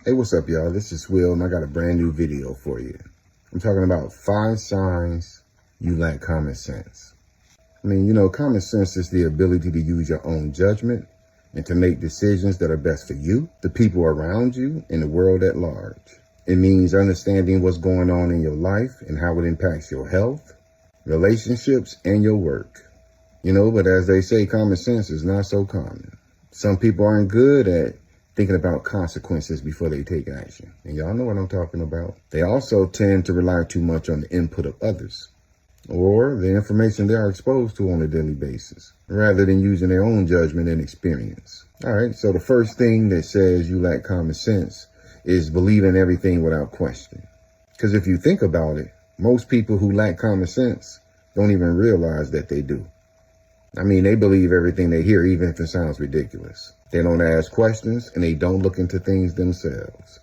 Hey, what's up, y'all? This is Will, and I got a brand new video for you. I'm talking about 5 signs you lack common sense. I mean, common sense is the ability to use your own judgment and to make decisions that are best for you, the people around you, and the world at large. It means understanding what's going on in your life and how it impacts your health, relationships, and your work. But as they say, common sense is not so common. Some people aren't good at thinking about consequences before they take action. And y'all know what I'm talking about. They also tend to rely too much on the input of others or the information they are exposed to on a daily basis, rather than using their own judgment and experience. All right, so the first thing that says you lack common sense is believing everything without question. Because if you think about it, most people who lack common sense don't even realize that they do. I mean, they believe everything they hear, even if it sounds ridiculous. They don't ask questions and they don't look into things themselves.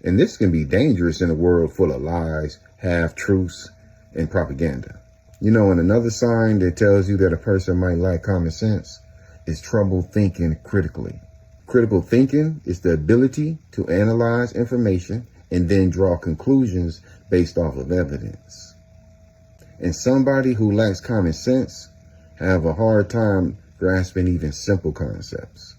And this can be dangerous in a world full of lies, half-truths, and propaganda. And another sign that tells you that a person might lack common sense is trouble thinking critically. Critical thinking is the ability to analyze information and then draw conclusions based off of evidence. And somebody who lacks common sense have a hard time grasping even simple concepts.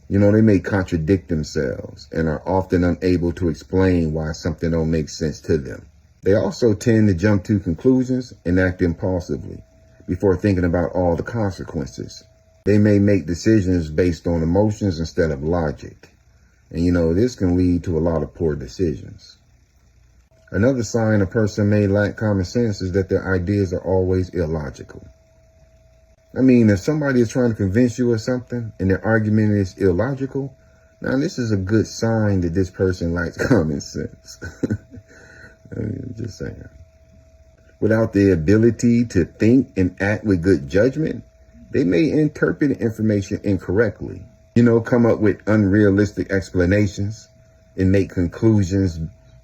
They may contradict themselves and are often unable to explain why something don't make sense to them. They also tend to jump to conclusions and act impulsively before thinking about all the consequences. They may make decisions based on emotions instead of logic. And this can lead to a lot of poor decisions. Another sign a person may lack common sense is that their ideas are always illogical. I mean, if somebody is trying to convince you of something and their argument is illogical, now this is a good sign that this person lacks common sense. I'm just saying. Without the ability to think and act with good judgment, they may interpret information incorrectly, come up with unrealistic explanations and make conclusions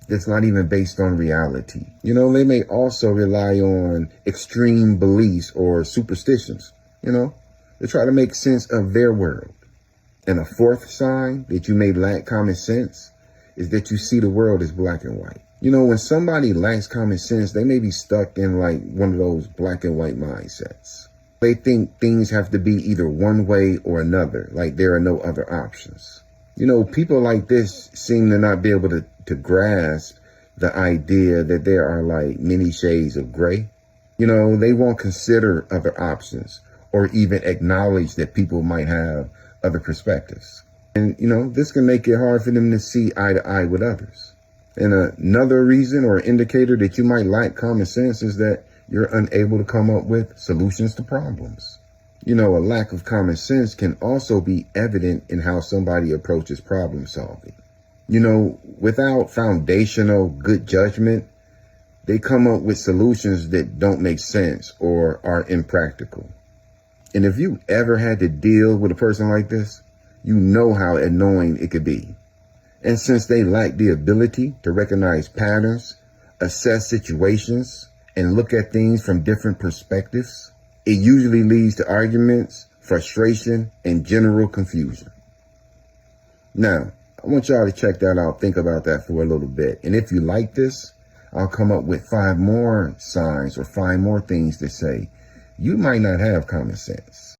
that's not even based on reality. They may also rely on extreme beliefs or superstitions. They try to make sense of their world. And a fourth sign that you may lack common sense is that you see the world as black and white. When somebody lacks common sense, they may be stuck in like one of those black and white mindsets. They think things have to be either one way or another, like there are no other options. People like this seem to not be able to grasp the idea that there are like many shades of gray. They won't consider other options or even acknowledge that people might have other perspectives. And, this can make it hard for them to see eye to eye with others. And another reason or indicator that you might lack common sense is that you're unable to come up with solutions to problems. A lack of common sense can also be evident in how somebody approaches problem solving. Without foundational good judgment, they come up with solutions that don't make sense or are impractical. And if you ever had to deal with a person like this, you know how annoying it could be. And since they lack the ability to recognize patterns, assess situations, and look at things from different perspectives, it usually leads to arguments, frustration, and general confusion. Now, I want y'all to check that out. Think about that for a little bit. And if you like this, I'll come up with 5 more signs or 5 more things that say you might not have common sense.